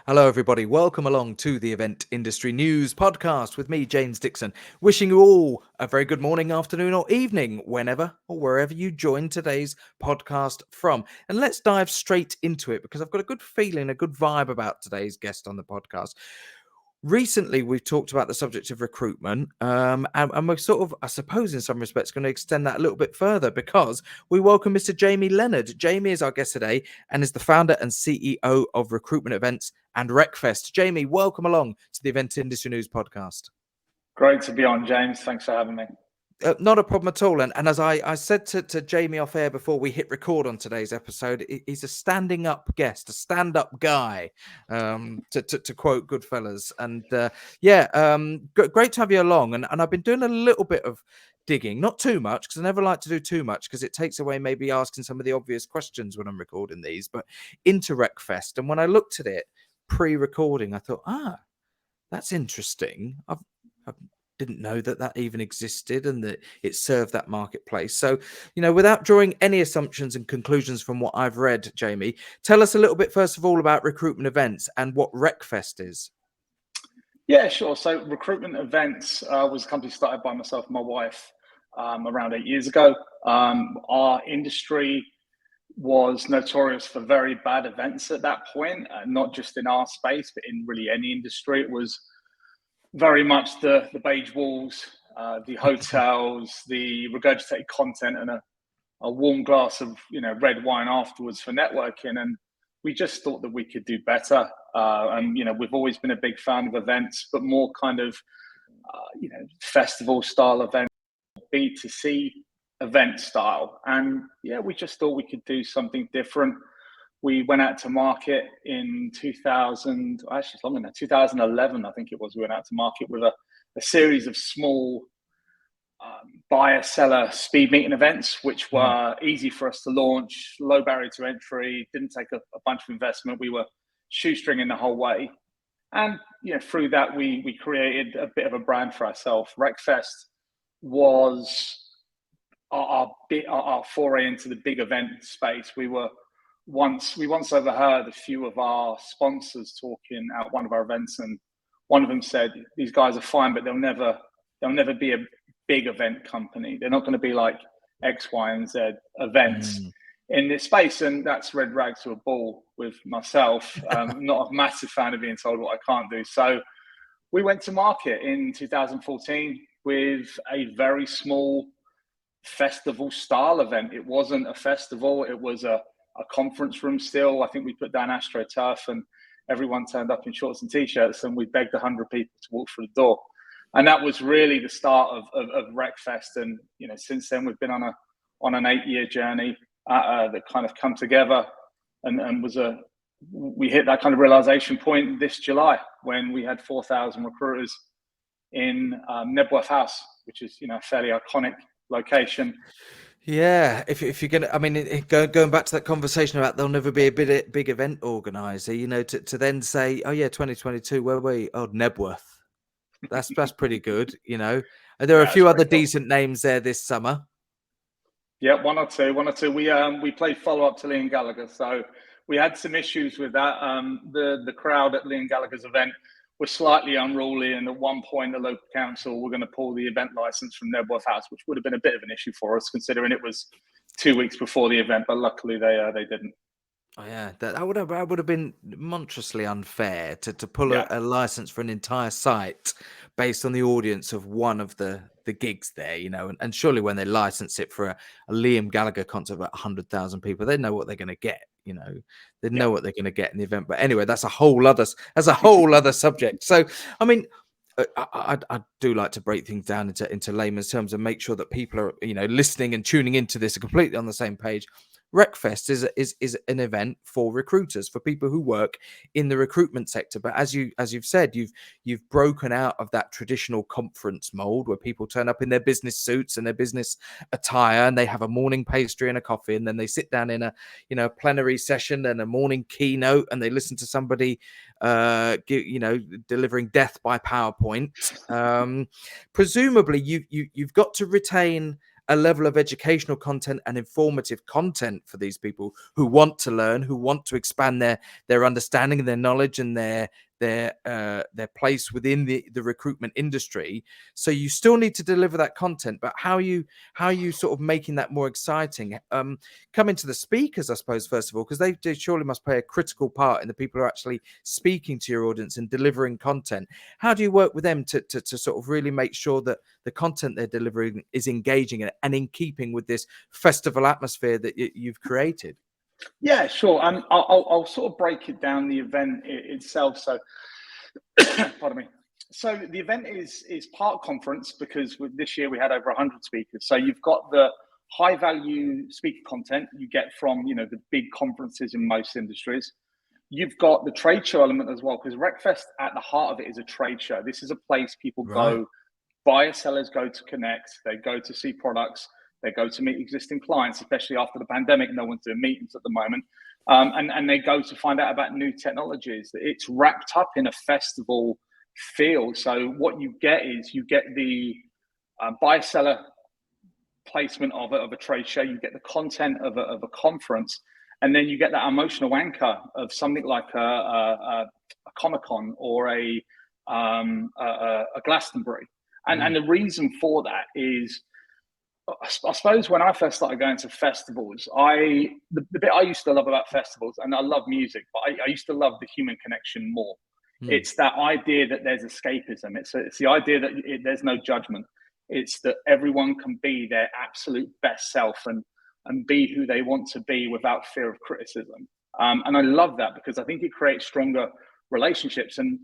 Hello, everybody. Welcome along to the Event Industry News podcast with me, James Dickson. Wishing you all a very good morning, afternoon, or evening, whenever or wherever you join today's podcast from. And let's dive straight into it because I've got a good feeling, a good vibe about today's guest on the podcast. Recently, we've talked about the subject of recruitment, and we're sort of, I suppose, in some respects, going to extend that a little bit further because we welcome Mr. Jamie Leonard. Jamie is our guest today and is the founder and CEO of Recruitment Events and Recfest. Jamie, welcome along to the Event Industry News podcast. Great to be on, James. Thanks for having me. Not a problem at all. And as I said to Jamie off air before we hit record on today's episode, he's a standing up guest, a stand up guy, to quote Goodfellas. And great to have you along. And I've been doing a little bit of digging, not too much, because I never like to do too much because it takes away maybe asking some of the obvious questions when I'm recording these, but into Recfest. And when I looked at it pre-recording, I thought, that's interesting. I didn't know that even existed and that it served that marketplace. So, without drawing any assumptions and conclusions from what I've read, Jamie, tell us a little bit, first of all, about Recruitment Events and what Recfest is. Yeah, sure. So Recruitment Events was a company started by myself and my wife around 8 years ago. Our industry was notorious for very bad events at that point, not just in our space, but in really any industry. It was very much the beige walls, the hotels, the regurgitated content, and a warm glass of red wine afterwards for networking. And we just thought that we could do better. And we've always been a big fan of events, but more kind of festival style events, B2C event style. And we just thought we could do something different. We went out to market in 2011, I think it was. We went out to market with a series of small buyer-seller speed meeting events, which were easy for us to launch, low barrier to entry, didn't take a bunch of investment. We were shoestringing the whole way. And through that, we created a bit of a brand for ourselves. Recfest was our foray into the big event space. We once overheard a few of our sponsors talking at one of our events, and one of them said, "These guys are fine, but they'll never be a big event company. They're not going to be like X, Y, and Z events in this space." And that's red rag to a bull with myself. Not a massive fan of being told what I can't do. So we went to market in 2014 with a very small festival style event. It wasn't a festival. It was a conference room still. I think we put down AstroTurf and everyone turned up in shorts and t-shirts, and we begged 100 people to walk through the door. And that was really the start of Recfest. And since then we've been on an 8-year journey that kind of come together, and we hit that kind of realization point this July when we had 4,000 recruiters in Knebworth House, which is a fairly iconic location. Yeah, if you're gonna, going back to that conversation about there'll never be a big event organizer, to then say, oh yeah, 2022, where were we? Oh, Knebworth. That's pretty good, And there are a few other decent names there this summer. Yeah, one or two. We played follow up to Liam Gallagher, so we had some issues with that. The crowd at Liam Gallagher's event was slightly unruly, and at one point the local council were going to pull the event license from Knebworth House, which would have been a bit of an issue for us, considering it was 2 weeks before the event. But luckily they didn't. Oh yeah, that would have been monstrously unfair to pull a license for an entire site based on the audience of one of the gigs there, and surely when they license it for a Liam Gallagher concert of 100,000 people, they know what they're going to get. They know what they're going to get in the event. But anyway, that's a whole other subject. So, I do like to break things down into layman's terms and make sure that people are, listening and tuning into this are completely on the same page. Recfest is an event for recruiters, for people who work in the recruitment sector. But as you've said, you've broken out of that traditional conference mold where people turn up in their business suits and their business attire, and they have a morning pastry and a coffee, and then they sit down in a plenary session and a morning keynote, and they listen to somebody delivering death by PowerPoint. Presumably, you've got to retain a level of educational content and informative content for these people who want to learn, who want to expand their understanding and their knowledge and their place within the recruitment industry. So you still need to deliver that content, but how you sort of making that more exciting? Coming to the speakers, I suppose, first of all, because they surely must play a critical part in the people who are actually speaking to your audience and delivering content. How do you work with them to sort of really make sure that the content they're delivering is engaging and in keeping with this festival atmosphere that you've created? Yeah, sure. I'll sort of break it down, the event itself. So, pardon me. So the event is part conference, because this year we had over 100 speakers. So you've got the high value speaker content you get from, the big conferences in most industries. You've got the trade show element as well, because Recfest at the heart of it is a trade show. This is a place people go, buyers, sellers go to connect, they go to see products, they go to meet existing clients, especially after the pandemic. No one's doing meetings at the moment. And they go to find out about new technologies. It's wrapped up in a festival feel. So what you get is the buyer-seller placement of a trade show. You get the content of a conference, and then you get that emotional anchor of something like a Comic-Con or a Glastonbury. And the reason for that is, I suppose when I first started going to festivals, the bit I used to love about festivals, and I love music, but I used to love the human connection more. It's that idea that there's escapism. It's the idea that there's no judgment. It's that everyone can be their absolute best self and be who they want to be without fear of criticism. And I love that, because I think it creates stronger relationships. And,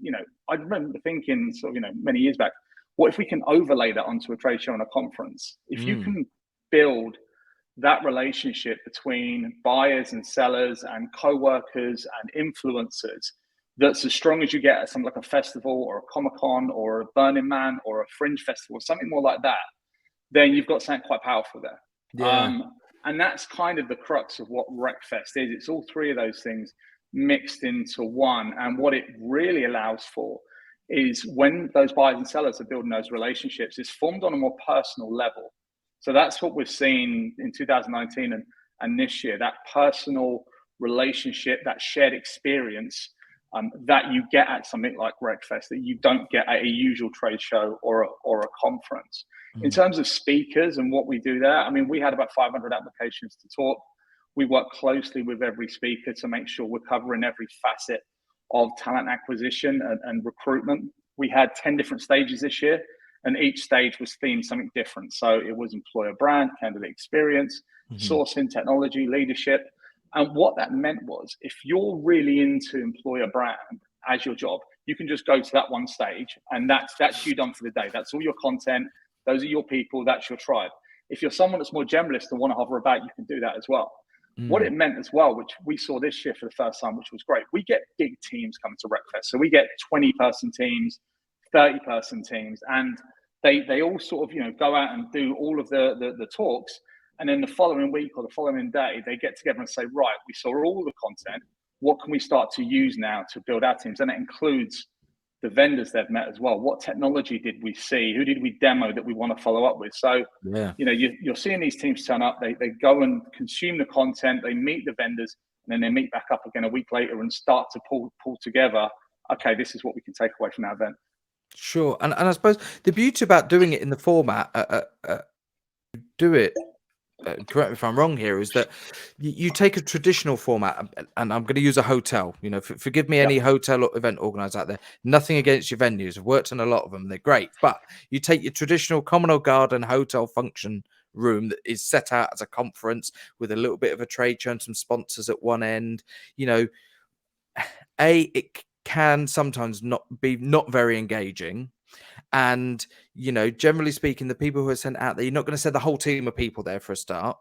I remember thinking sort of, many years back, what if we can overlay that onto a trade show and a conference? If you can build that relationship between buyers and sellers and co-workers and influencers, that's as strong as you get at something like a festival or a Comic-Con or a Burning Man or a Fringe festival, something more like that, then you've got something quite powerful there. Yeah. And that's kind of the crux of what Recfest is. It's all three of those things mixed into one. And what it really allows for is, when those buyers and sellers are building those relationships, it's formed on a more personal level. So that's what we've seen in 2019 and this year, that personal relationship, that shared experience that you get at something like Recfest that you don't get at a usual trade show or a conference. In terms of speakers and what we do there, I mean, we had about 500 applications to talk. We work closely with every speaker to make sure we're covering every facet of talent acquisition and recruitment. We had 10 different stages this year, and each stage was themed something different. So it was employer brand, candidate experience, sourcing, technology, leadership. And what that meant was, if you're really into employer brand as your job, you can just go to that one stage, and that's you done for the day. That's all your content. Those are your people. That's your tribe. If you're someone that's more generalist and want to hover about, you can do that as well. What it meant as well, which we saw this year for the first time, which was great, we get big teams coming to Recfest. So we get 20-person teams, 30-person teams, and they all sort of, go out and do all of the talks. And then the following week or the following day, they get together and say, right, we saw all the content. What can we start to use now to build our teams? And it includes the vendors they've met as well. What technology did we see? Who did we demo that we want to follow up with? So, you're seeing these teams turn up. They go and consume the content. They meet the vendors, and then they meet back up again a week later and start to pull together. Okay, this is what we can take away from our event. Sure. And I suppose the beauty about doing it in the format, do it, correct me if I'm wrong here, is that you take a traditional format, and I'm going to use a hotel. Forgive me, any hotel or event organizer out there. Nothing against your venues. I've worked on a lot of them. They're great. But you take your traditional common or garden hotel function room that is set out as a conference with a little bit of a trade show and some sponsors at one end. It can sometimes not very engaging. And, generally speaking, the people who are sent out there, you're not going to send the whole team of people there for a start.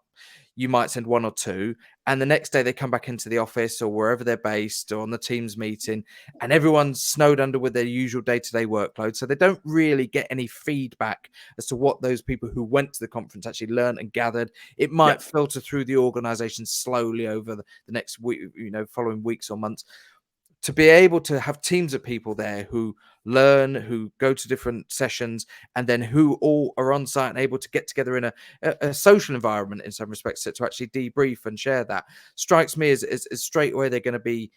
You might send one or two, and the next day they come back into the office or wherever they're based or on the team's meeting, and everyone's snowed under with their usual day-to-day workload. So they don't really get any feedback as to what those people who went to the conference actually learned and gathered. It might filter through the organization slowly over the next week, following weeks or months. to be able to have teams of people there who learn, who go to different sessions, and then who all are on site and able to get together in a social environment in some respects to actually debrief and share that, strikes me as straight away they're going to be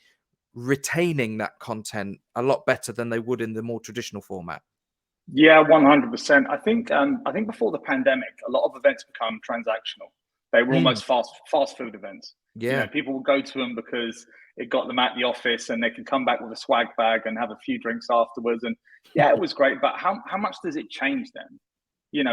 retaining that content a lot better than they would in the more traditional format. Yeah, 100%. I think before the pandemic, a lot of events become transactional. They were almost fast food events. Yeah. People will go to them because it got them at the office, and they can come back with a swag bag and have a few drinks afterwards. And yeah, it was great. But how much does it change then?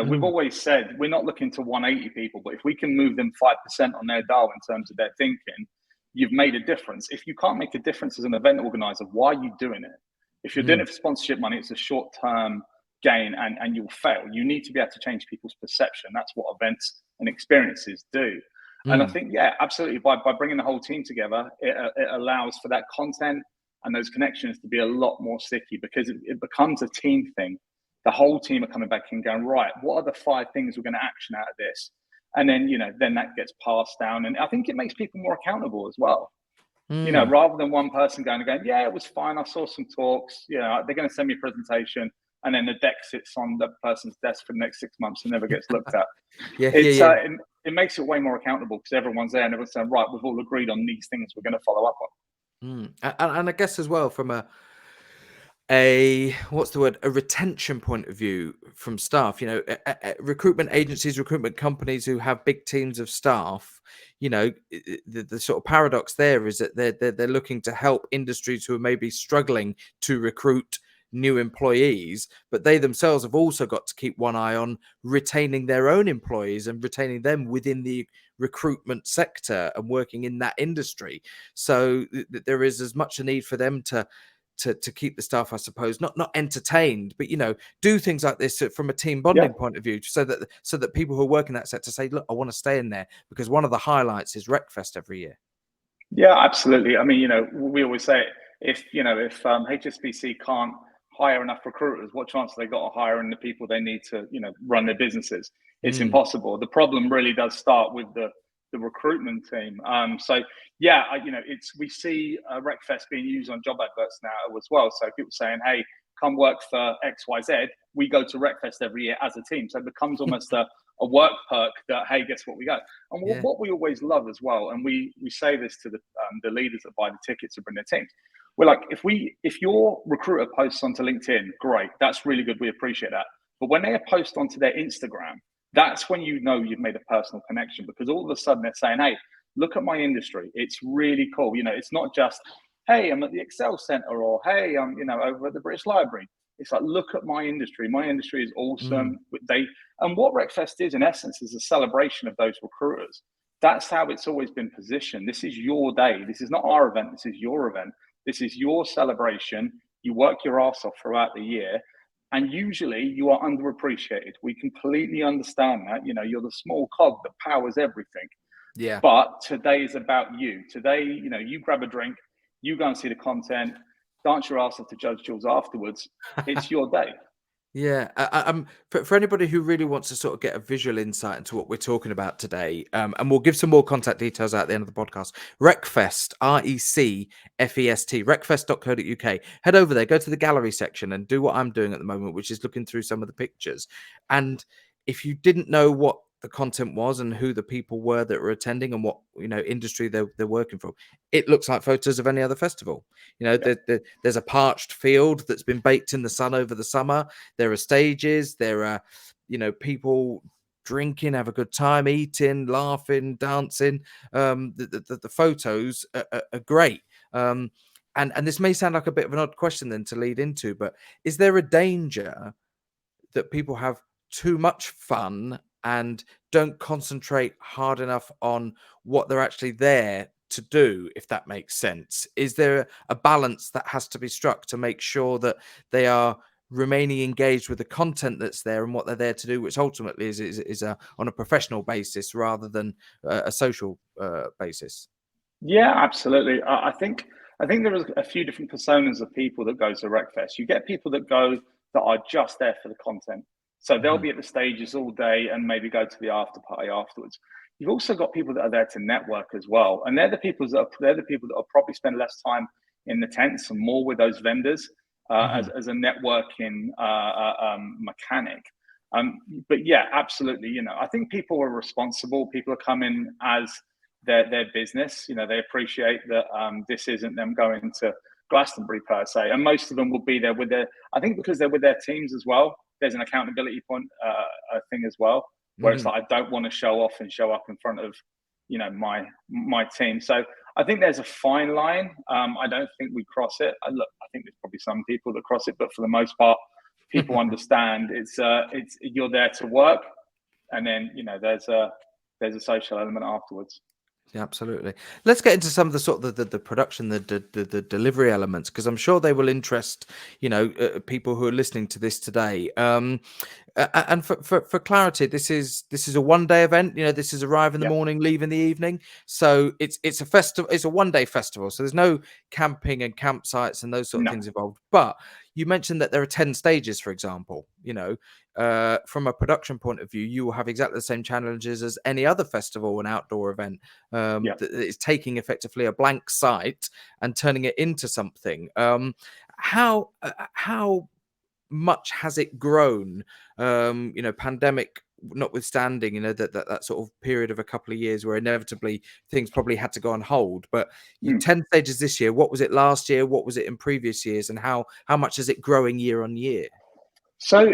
We've always said we're not looking to 180 people, but if we can move them 5% on their dial in terms of their thinking, you've made a difference. If you can't make a difference as an event organizer, why are you doing it? If you're doing it for sponsorship money, it's a short-term gain, and you'll fail. You need to be able to change people's perception. That's what events and experiences do. And I think, yeah, absolutely. By bringing the whole team together, it allows for that content and those connections to be a lot more sticky, because it becomes a team thing. The whole team are coming back and going, right, what are the 5 things we're going to action out of this? And then, then that gets passed down. And I think it makes people more accountable as well. Rather than one person going, yeah, it was fine. I saw some talks. They're going to send me a presentation, and then the deck sits on the person's desk for the next 6 months and never gets looked at. It makes it way more accountable, because everyone's there and everyone's saying, right, we've all agreed on these things we're going to follow up on. And I guess as well from a retention point of view from staff, recruitment agencies, recruitment companies who have big teams of staff, the sort of paradox there is that they're looking to help industries who are maybe struggling to recruit new employees, but they themselves have also got to keep one eye on retaining their own employees and retaining them within the recruitment sector and working in that industry. So there is as much a need for them to keep the staff, I suppose, not entertained, but do things like this from a team bonding point of view, so that people who work in that sector say, look, I want to stay in there, because one of the highlights is Recfest every year. Yeah, absolutely. I mean, we always say, if HSBC can't hire enough recruiters, what chance have they got of hiring the people they need to run their businesses? It's impossible. The problem really does start with the recruitment team. We see Recfest being used on job adverts now as well. So people saying, hey, come work for XYZ, we go to Recfest every year as a team. So it becomes almost a work perk that, hey, guess what, we go. And what we always love as well, and we say this to the leaders that buy the tickets to bring their teams, we're like, if your recruiter posts onto LinkedIn, great, that's really good, we appreciate that. But when they post onto their Instagram, that's when you've made a personal connection, because all of a sudden they're saying, hey, look at my industry, it's really cool. It's not just, hey, I'm at the Excel Center, or hey, I'm over at the British Library. It's like, look at my industry is awesome. And what Recfest is, in essence, is a celebration of those recruiters. That's how it's always been positioned. This is your day. This is not our event. This is your event. This is your celebration. You work your ass off throughout the year, and usually you are underappreciated. We completely understand that. You're the small cog that powers everything. Yeah. But today is about you. Today, you grab a drink, you go and see the content, dance your ass off to Judge Jules afterwards. It's your day. Yeah, for anybody who really wants to sort of get a visual insight into what we're talking about today, and we'll give some more contact details at the end of the podcast. Recfest, RECFEST, recfest.co.uk. Head over there, go to the gallery section, and do what I'm doing at the moment, which is looking through some of the pictures. And if you didn't know what the content was and who the people were that were attending and what industry they're working for, it looks like photos of any other festival. There's a parched field that's been baked in the sun over the summer. There are stages, there are people drinking, have a good time, eating, laughing, dancing. The photos are great. And this may sound like a bit of an odd question then to lead into, but is there a danger that people have too much fun and don't concentrate hard enough on what they're actually there to do, if that makes sense? Is there a balance that has to be struck to make sure that they are remaining engaged with the content that's there and what they're there to do, which ultimately is on a professional basis rather than a social basis? Yeah, absolutely. I think there is a few different personas of people that go to Recfest. You get people that go that are just there for the content. So they'll be at the stages all day and maybe go to the after party afterwards. You've also got people that are there to network as well, and they're the people that will probably spend less time in the tents and more with those vendors as a networking mechanic. But yeah, absolutely. You know, I think people are responsible. People are coming as their business. You know, they appreciate that this isn't them going to Glastonbury per se, and most of them will be there with their. I think because they're with their teams as well. There's an accountability point thing as well, where it's like I don't want to show off and show up in front of, you know, my team. So I think there's a fine line. I don't think we cross it. I think there's probably some people that cross it, but for the most part, people understand it's you're there to work, and then, you know, there's a social element afterwards. Yeah, absolutely. Let's get into some of the sort of the production, the delivery elements, because I'm sure they will interest, you know, people who are listening to this today. And for clarity, this is a 1-day event. You know, this is arrive in the morning, leave in the evening. So it's a festival. It's a 1-day festival. So there's no camping and campsites and those sort of things involved. But you mentioned that there are 10 stages, for example. You know, from a production point of view, you will have exactly the same challenges as any other festival and outdoor event. That is taking effectively a blank site and turning it into something. How much has it grown? You know, pandemic notwithstanding, you know, that sort of period of a couple of years where inevitably things probably had to go on hold. But 10 stages this year. What was it last year? What was it in previous years? And how much is it growing year on year? So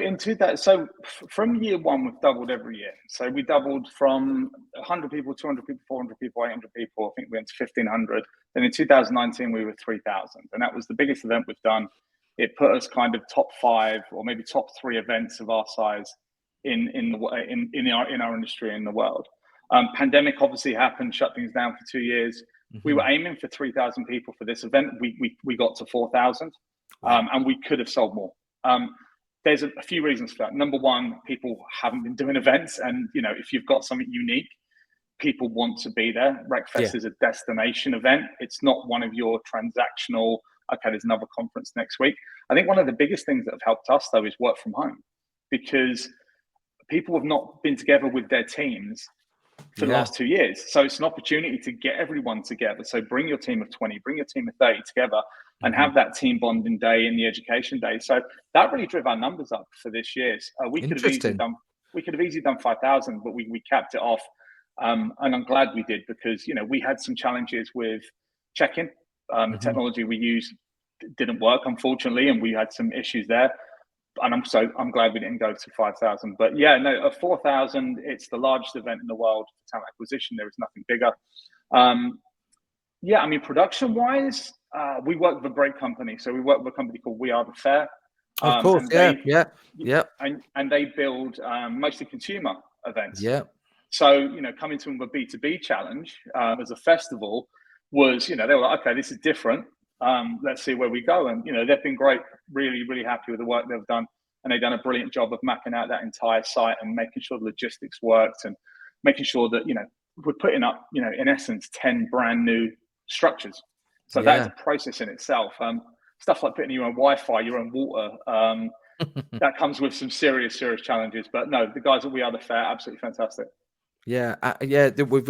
from year one, we've doubled every year. So we doubled from 100 people, 200 people, 400 people, 800 people. I think we went to 1,500. Then in 2019, we were 3,000, and that was the biggest event we've done. It put us kind of top 5 or maybe top 3 events of our size in our industry in the world. Pandemic obviously happened, shut things down for 2 years. We were aiming for 3,000 people for this event. We got to 4,000, and we could have sold more. There's a few reasons for that. Number one, people haven't been doing events, and, you know, if you've got something unique, people want to be there. Recfest is a destination event. It's not one of your transactional, okay, there's another conference next week. I think one of the biggest things that have helped us, though, is work from home, because people have not been together with their teams for the last 2 years. So it's an opportunity to get everyone together. So bring your team of 20, bring your team of 30 together and have that team bonding day in the education day. So that really drove our numbers up for this year. We could have easily done 5,000, but we capped it off. And I'm glad we did, because, you know, we had some challenges with check-in. The technology we used didn't work, unfortunately, and we had some issues there. And I'm glad we didn't go to 5,000. But yeah, no, at 4,000, it's the largest event in the world for talent acquisition. There is nothing bigger. Yeah, I mean, production-wise, we work with a great company. So we work with a company called We Are the Fair. Of course, And they build mostly consumer events. Yeah. So, you know, coming to them with a B2B challenge as a festival was, you know, they were like, okay, this is different. Let's see where we go. And, you know, they've been great, really, really happy with the work they've done. And they've done a brilliant job of mapping out that entire site and making sure the logistics worked and making sure that, you know, we're putting up, you know, in essence, 10 brand new structures. So that's a process in itself. Stuff like putting your own Wi-Fi, your own water, that comes with some serious challenges. But no, the guys at We Are the Fair, absolutely fantastic. Yeah, we've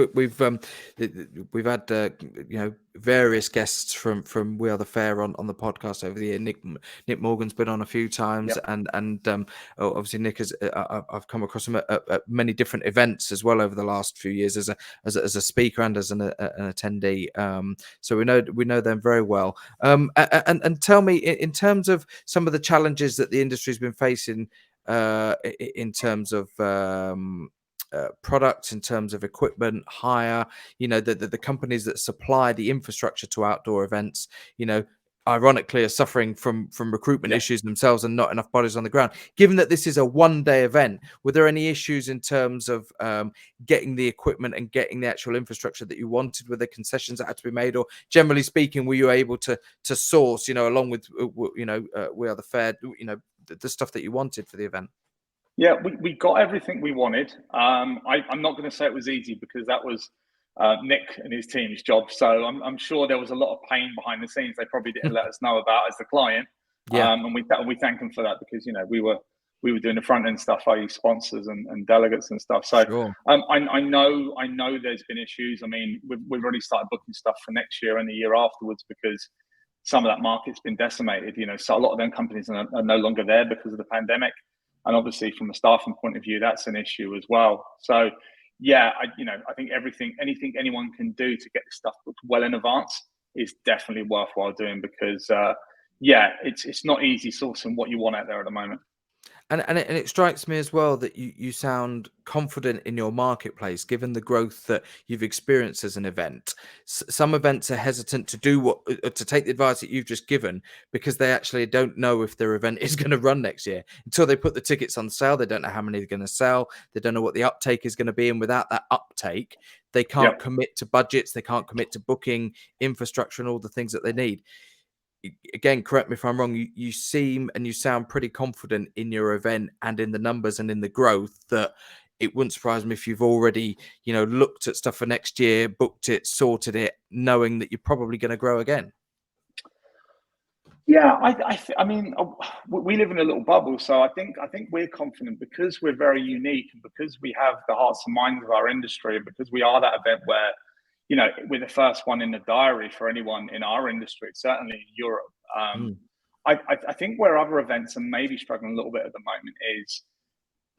had you know, various guests from We Are the Fair on the podcast over the year. Nick Morgan's been on a few times, and obviously Nick has. I've come across him at many different events as well over the last few years as a speaker and as an attendee. So we know them very well. And tell me, in terms of some of the challenges that the industry's been facing, in terms of products, in terms of equipment hire, you know, the companies that supply the infrastructure to outdoor events, you know, ironically are suffering from recruitment issues themselves and not enough bodies on the ground. Given that this is a 1-day event, were there any issues in terms of getting the equipment and getting the actual infrastructure that you wanted? Were there concessions that had to be made, or generally speaking, were you able to source, you know, along with you know, We Are the Fair, you know, the stuff that you wanted for the event? Yeah, we got everything we wanted. I'm not going to say it was easy, because that was Nick and his team's job. So I'm sure there was a lot of pain behind the scenes they probably didn't let us know about as the client. And we thank them for that, because, you know, we were doing the front end stuff, i.e. sponsors and delegates and stuff. So I know there's been issues. I mean, we've already started booking stuff for next year and the year afterwards, because some of that market's been decimated. So a lot of them companies are no longer there because of the pandemic, and obviously from a staffing point of view, that's an issue as well. So yeah, I think anything anyone can do to get this stuff booked well in advance is definitely worthwhile doing, because it's not easy sourcing what you want out there at the moment. And it strikes me as well that you sound confident in your marketplace, given the growth that you've experienced as an event. Some events are hesitant to do to take the advice that you've just given, because they actually don't know if their event is going to run next year until they put the tickets on sale. They don't know how many they're going to sell. They don't know what the uptake is going to be, and without that uptake, they can't commit to budgets. They can't commit to booking infrastructure and all the things that they need. Again, correct me if I'm wrong, you seem and you sound pretty confident in your event and in the numbers and in the growth, that it wouldn't surprise me if you've already, looked at stuff for next year, booked it, sorted it, knowing that you're probably going to grow again. Yeah, I mean, we live in a little bubble, so I think we're confident because we're very unique, and because we have the hearts and minds of our industry, and because we are that event where, we're the first one in the diary for anyone in our industry, certainly in Europe. I think where other events are maybe struggling a little bit at the moment is,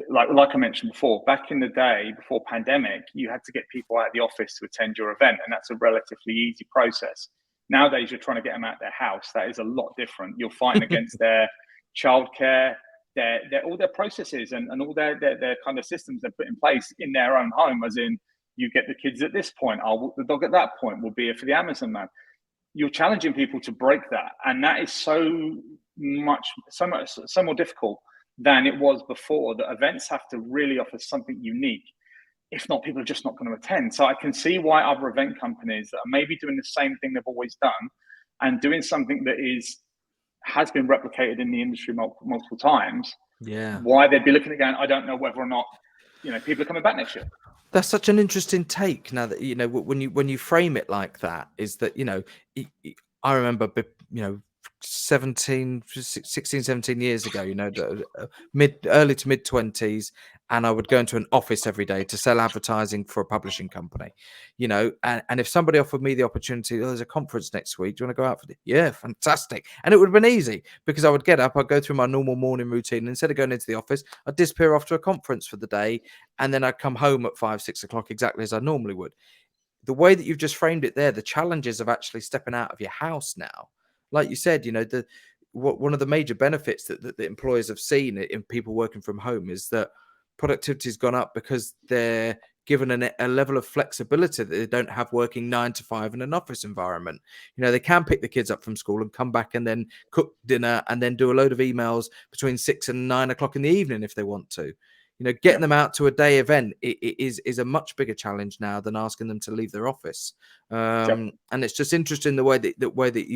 like I mentioned before, back in the day, before pandemic, you had to get people out of the office to attend your event, and that's a relatively easy process. Nowadays, you're trying to get them out of their house. That is a lot different. You're fighting against their childcare, all their processes and all their kind of systems they put in place in their own home, as in, you get the kids at this point, I'll walk the dog at that point, we'll be here for the Amazon man. You're challenging people to break that. And that is so more difficult than it was before. The events have to really offer something unique. If not, people are just not going to attend. So I can see why other event companies that are maybe doing the same thing they've always done and doing something that has been replicated in the industry multiple times, why they'd be looking at going, I don't know whether or not, people are coming back next year. That's such an interesting take. Now that when you frame it like that, is that I remember 16, 17 years ago, early to mid 20s, and I would go into an office every day to sell advertising for a publishing company, and if somebody offered me the opportunity, there's a conference next week, do you want to go out for it? Yeah, fantastic. And it would have been easy, because I would get up, I'd go through my normal morning routine, and instead of going into the office, I'd disappear off to a conference for the day, and then I'd come home at 5-6 o'clock exactly as I normally would. The way that you've just framed it there, the challenges of actually stepping out of your house now, like you said, one of the major benefits that the employers have seen in people working from home is that productivity has gone up, because they're given a level of flexibility that they don't have working 9 to 5 in an office environment. They can pick the kids up from school and come back and then cook dinner and then do a load of emails between 6 and 9 o'clock in the evening if they want to. Getting them out to a day event is a much bigger challenge now than asking them to leave their office. And it's just interesting the way that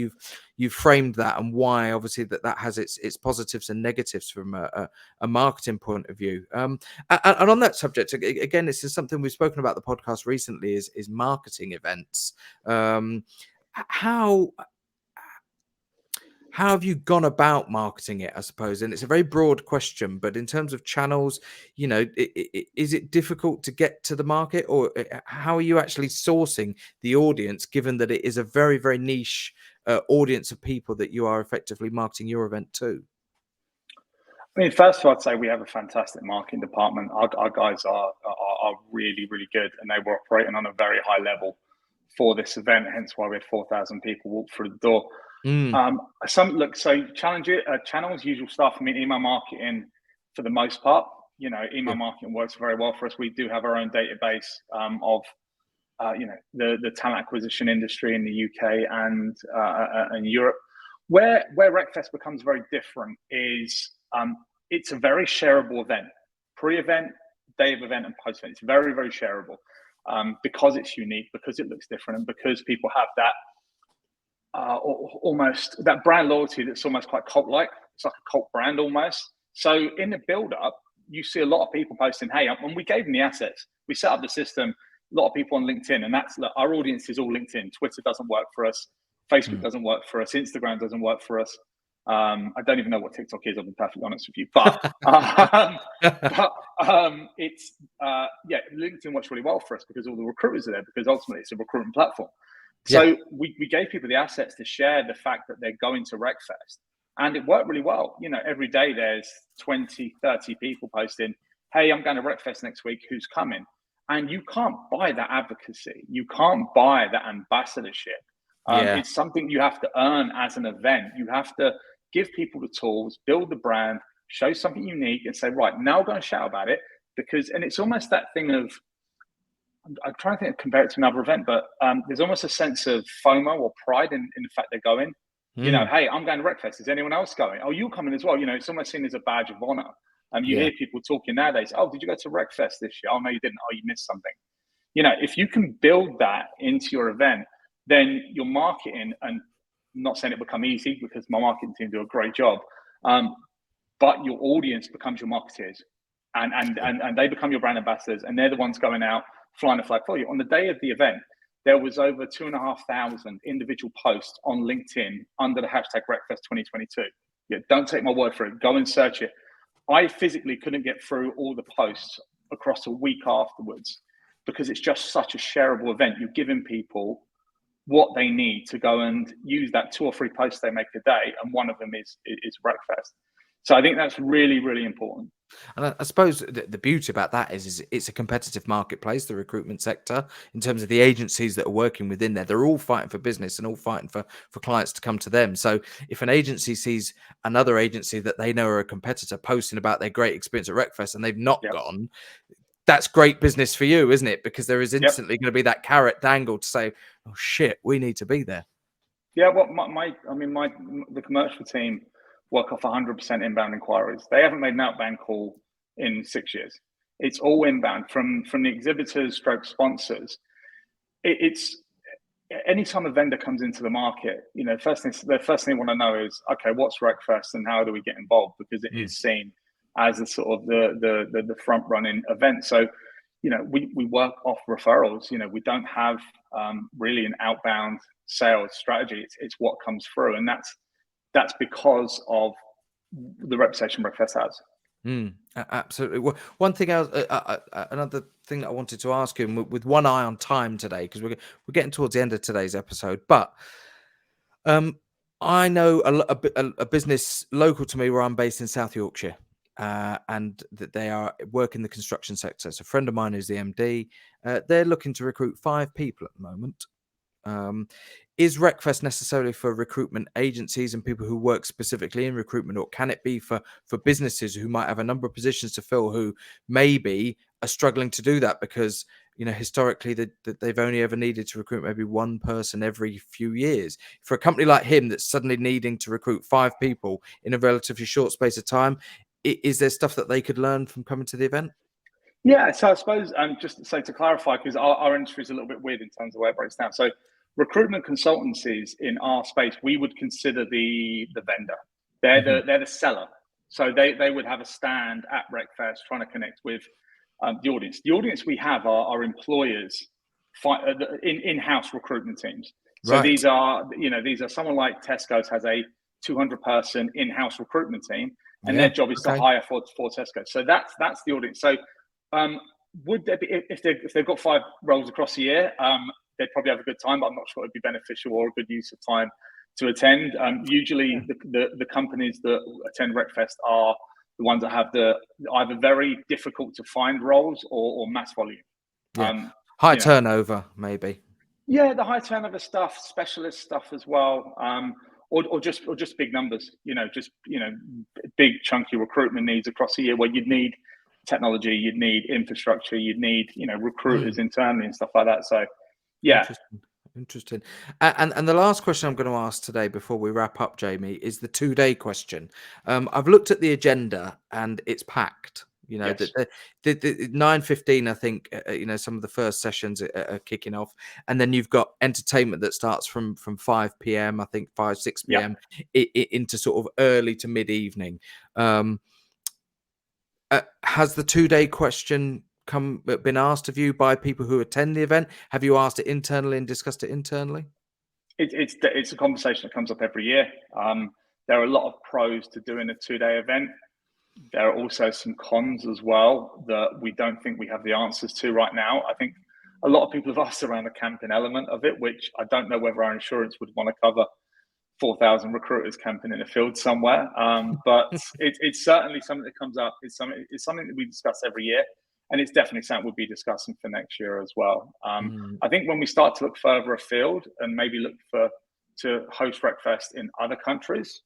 you've framed that, and why obviously that has its positives and negatives from a marketing point of view. And on that subject, again, this is something we've spoken about the podcast recently, is marketing events. How have you gone about marketing it, I suppose? And it's a very broad question, but in terms of channels, is it difficult to get to the market, or how are you actually sourcing the audience, given that it is a very, very niche audience of people that you are effectively marketing your event to? I mean, first of all, I'd say we have a fantastic marketing department. Our guys are really, really good, and they were operating on a very high level for this event, hence why we had 4,000 people walk through the door. Channels, usual stuff. I mean, email marketing for the most part. Email marketing works very well for us. We do have our own database of the talent acquisition industry in the UK and Europe. Where Recfest becomes very different is it's a very shareable event. Pre-event, day of event, and post-event. It's very, very shareable because it's unique, because it looks different, and because people have that almost that brand loyalty that's almost quite cult-like. It's like a cult brand almost. So in the build-up, you see a lot of people posting, hey, and we gave them the assets. We set up the system, a lot of people on LinkedIn, and our audience is all LinkedIn. Twitter doesn't work for us. Facebook doesn't work for us. Instagram doesn't work for us. I don't even know what TikTok is, I'll be perfectly honest with you. But it's LinkedIn works really well for us because all the recruiters are there, because ultimately it's a recruitment platform. So we gave people the assets to share the fact that they're going to Recfest. And it worked really well. You know, every day there's 20, 30 people posting, hey, I'm going to Recfest next week. Who's coming? And you can't buy that advocacy. You can't buy that ambassadorship. It's something you have to earn as an event. You have to give people the tools, build the brand, show something unique and say, right, now we're going to shout about it. And it's almost that thing of, I'm trying to compare it to another event, but there's almost a sense of FOMO or pride in the fact they're going. You know, hey, I'm going to Recfest. Is anyone else going? Oh, you're coming as well. You know, it's almost seen as a badge of honor. You hear people talking nowadays. Oh, did you go to Recfest this year? Oh, no, you didn't. Oh, you missed something. You know, if you can build that into your event, then your marketing, and I'm not saying it become easy because my marketing team do a great job, but your audience becomes your marketeers, and they become your brand ambassadors, and they're the ones going out flying the flag for you. On the day of the event, there was over 2,500 individual posts on LinkedIn under the hashtag Recfest 2022. Yeah, don't take my word for it. Go and search it. I physically couldn't get through all the posts across a week afterwards because it's just such a shareable event. You're giving people what they need to go and use that 2 or 3 posts they make a day, and one of them is Recfest. So I think that's really, really important. And I suppose the beauty about that is it's a competitive marketplace, the recruitment sector, in terms of the agencies that are working within there. They're all fighting for business and all fighting for clients to come to them. So if an agency sees another agency that they know are a competitor posting about their great experience at Recfest and they've not gone, that's great business for you, isn't it? Because there is instantly going to be that carrot dangled to say, oh shit, we need to be there. Yeah, well, the commercial team work off 100% inbound inquiries. They haven't made an outbound call in 6 years. It's all inbound from the exhibitors, stroke sponsors. It's anytime a vendor comes into the market, you know, the first thing they want to know is, okay, what's Recfest and how do we get involved? Because it is seen as a sort of the front running event. So, you know, we work off referrals. You know, we don't have really an outbound sales strategy. It's what comes through, and that's because of the reputation Recfest has. Absolutely. Well, one thing else, another thing that I wanted to ask you, and with one eye on time today, because we're getting towards the end of today's episode, but I know a business local to me where I'm based in South Yorkshire, and that they are work in the construction sector. So a friend of mine who's the MD, they're looking to recruit 5 people at the moment. Is Recfest necessarily for recruitment agencies and people who work specifically in recruitment, or can it be for businesses who might have a number of positions to fill who maybe are struggling to do that because, you know, historically that they've only ever needed to recruit maybe one person every few years? For a company like him that's suddenly needing to recruit 5 people in a relatively short space of time, is there stuff that they could learn from coming to the event? Yeah, so I suppose just so to clarify, because our industry is a little bit weird in terms of where it breaks down. So recruitment consultancies in our space, we would consider the vendor. They're the seller. So they would have a stand at Recfest trying to connect with the audience. The audience we have are employers, in-house recruitment teams. So these are someone like Tesco's has a 200-person in-house recruitment team, and their job is to hire for Tesco. So that's the audience. So would there be, if they've got 5 roles across the year, they'd probably have a good time, but I'm not sure it'd be beneficial or a good use of time to attend. Usually the companies that attend Recfest are the ones that have the either very difficult to find roles or mass volume. High turnover, maybe. Yeah, the high turnover stuff, specialist stuff as well, or just big numbers. Big chunky recruitment needs across the year where you'd need technology, you'd need infrastructure, you'd need recruiters internally and stuff like that. So, yeah. Interesting. And the last question I'm going to ask today before we wrap up, Jamie, is the 2-day question. I've looked at the agenda and it's packed. You know, Yes. the 9:15, I think, some of the first sessions are kicking off. And then you've got entertainment that starts from 5 p.m., I think 6 p.m. Into sort of early to mid-evening. Has the 2-day question been asked of you by people who attend the event? Have you asked it internally and discussed it internally? It's a conversation that comes up every year. There are a lot of pros to doing a 2-day event. There are also some cons as well that we don't think we have the answers to right now. I think A lot of people have asked around the camping element of it, which I don't know whether our insurance would want to cover 4,000 recruiters camping in a field somewhere. But it's certainly something that comes up. It's something that we discuss every year, and it's definitely something we'll be discussing for next year as well. I think when we start to look further afield and maybe look to host Recfest in other countries,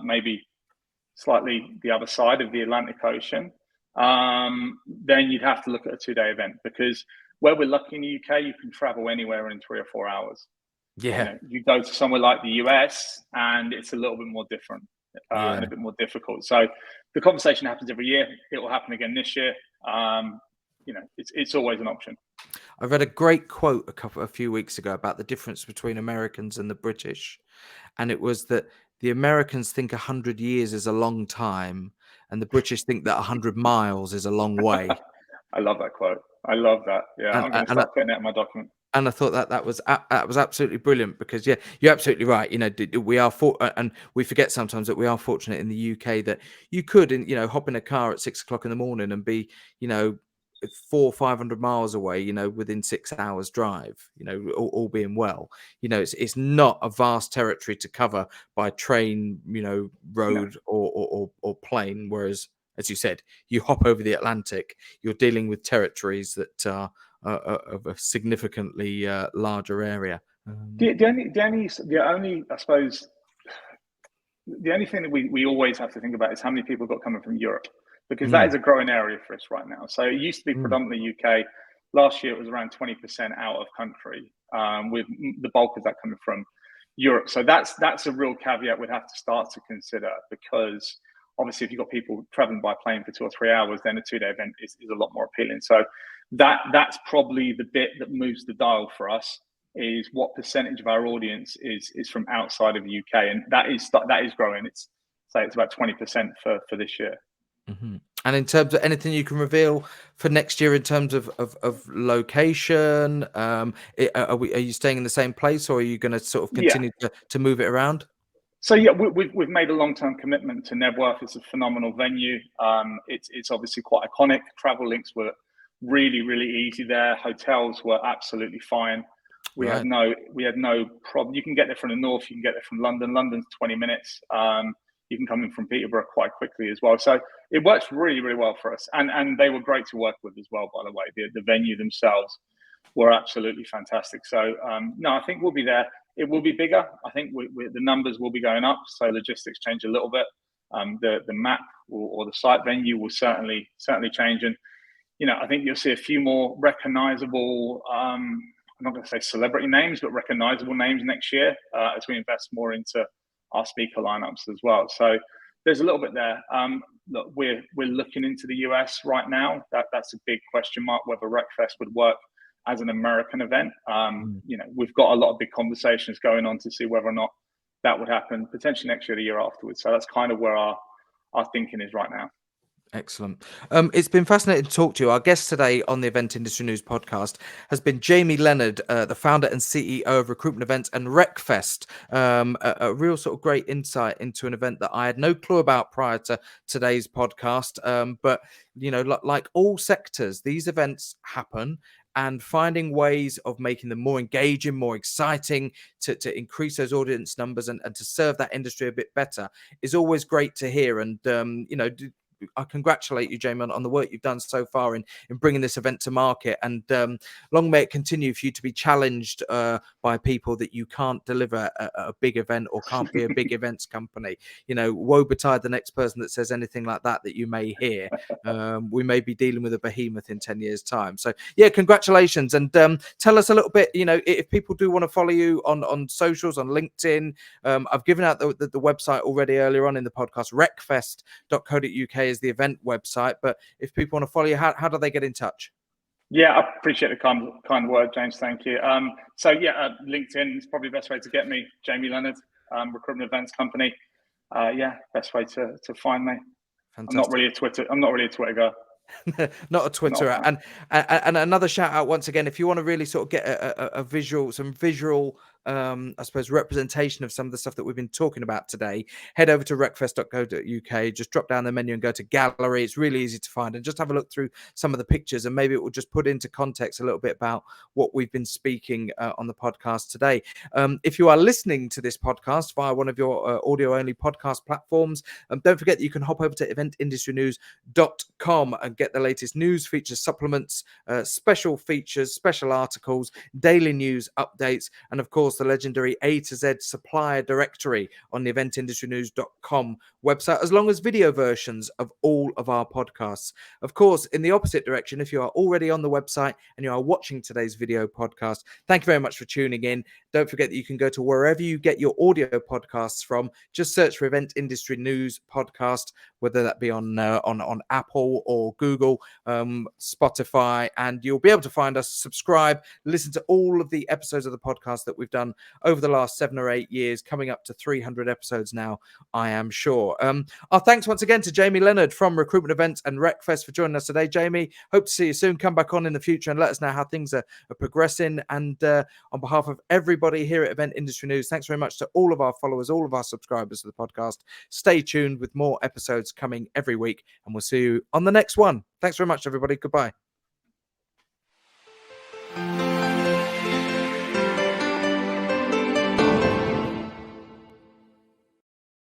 maybe slightly the other side of the Atlantic Ocean, then you'd have to look at a 2-day event, because where we're lucky in the UK, you can travel anywhere in 3 or 4 hours. Yeah. You go to somewhere like the US and it's a little bit more different and a bit more difficult. So the conversation happens every year. It will happen again this year. It's always an option. I read a great quote a few weeks ago about the difference between Americans and the British. And it was that the Americans think 100 years is a long time, and the British think that 100 miles is a long way. I love that quote. I love that. Yeah, I'm going to start putting that in my document. And I thought that was absolutely brilliant, because you're absolutely right. We are and we forget sometimes that we are fortunate in the UK that you could, hop in a car at 6 o'clock in the morning and be, 400 or 500 miles away, within 6 hours drive, all being well. It's not a vast territory to cover by train, road or plane. Whereas, as you said, you hop over the Atlantic, you're dealing with territories that are of a significantly larger area. The only, I suppose, the only thing that we always have to think about is how many people got coming from Europe, because that is a growing area for us right now. So it used to be predominantly UK. Last year, it was around 20% out of country, with the bulk of that coming from Europe. So that's a real caveat we'd have to start to consider, because obviously, if you've got people traveling by plane for 2 or 3 hours, then a 2-day event is a lot more appealing. So that's probably the bit that moves the dial for us, is what percentage of our audience is from outside of the UK, and that is growing. It's about 20% for this year. Mm-hmm. And in terms of anything you can reveal for next year in terms of location, are you staying in the same place, or are you going to sort of continue to move it around? So we've made a long-term commitment to Knebworth. It's a phenomenal venue. It's obviously quite iconic. Travel links were really, really easy there. Hotels were absolutely fine. We had no problem. You can get there from the north. You can get there from London. London's 20 minutes. You can come in from Peterborough quite quickly as well. So it works really, really well for us. And they were great to work with as well, by the way. The venue themselves were absolutely fantastic. So no, I think we'll be there. It will be bigger. I think the numbers will be going up. So logistics change a little bit. The map or the site venue will certainly change. And, I think you'll see a few more recognizable, I'm not going to say celebrity names, but recognizable names next year as we invest more into our speaker lineups as well. So there's a little bit there. Look, we're looking into the US right now. That's a big question mark, whether Recfest would work as an American event. We've got a lot of big conversations going on to see whether or not that would happen potentially next year, the year afterwards. So that's kind of where our thinking is right now. Excellent. It's been fascinating to talk to you. Our guest today on the Event Industry News podcast has been Jamie Leonard, the founder and CEO of Recruitment Events and Recfest. A real sort of great insight into an event that I had no clue about prior to today's podcast. But, like all sectors, these events happen. And finding ways of making them more engaging, more exciting, to increase those audience numbers and to serve that industry a bit better is always great to hear. And, I congratulate you, Jamie, on the work you've done so far in bringing this event to market. And long may it continue for you to be challenged by people that you can't deliver a big event or can't be a big events company. Woe betide the next person that says anything like that you may hear. We may be dealing with a behemoth in 10 years' time. So, congratulations. And tell us a little bit, if people do want to follow you on socials, on LinkedIn. I've given out the website already earlier on in the podcast. Recfest.co.uk is the event website, but if people want to follow you, how do they get in touch? Yeah, I appreciate the kind word, James. Thank you. LinkedIn is probably the best way to get me. Jamie Leonard, Recruitment Events Company. Best way to find me. Fantastic. I'm not really a Twitter guy. Not a Twitterer. And another shout out once again, if you want to really sort of get some visual I suppose, representation of some of the stuff that we've been talking about today, head over to recfest.co.uk, just drop down the menu and go to gallery. It's really easy to find, and just have a look through some of the pictures, and maybe it will just put into context a little bit about what we've been speaking on the podcast today. If you are listening to this podcast via one of your audio-only podcast platforms, don't forget that you can hop over to eventindustrynews.com and get the latest news, features, supplements, special features, special articles, daily news updates, and of course the legendary A to Z supplier directory on the eventindustrynews.com website, as long as video versions of all of our podcasts. Of course, in the opposite direction, if you are already on the website and you are watching today's video podcast, thank you very much for tuning in. Don't forget that you can go to wherever you get your audio podcasts from. Just search for Event Industry News Podcast, whether that be on Apple or Google, Spotify, and you'll be able to find us, subscribe, listen to all of the episodes of the podcast that we've done over the last 7 or 8 years, coming up to 300 episodes now, I am sure. Our thanks once again to Jamie Leonard from Recruitment Events and Recfest for joining us today. Jamie, hope to see you soon. Come back on in the future and let us know how things are progressing. And on behalf of everybody here at Event Industry News, thanks very much to all of our followers, all of our subscribers of the podcast. Stay tuned with more episodes coming every week, and we'll see you on the next one. Thanks very much, everybody. Goodbye.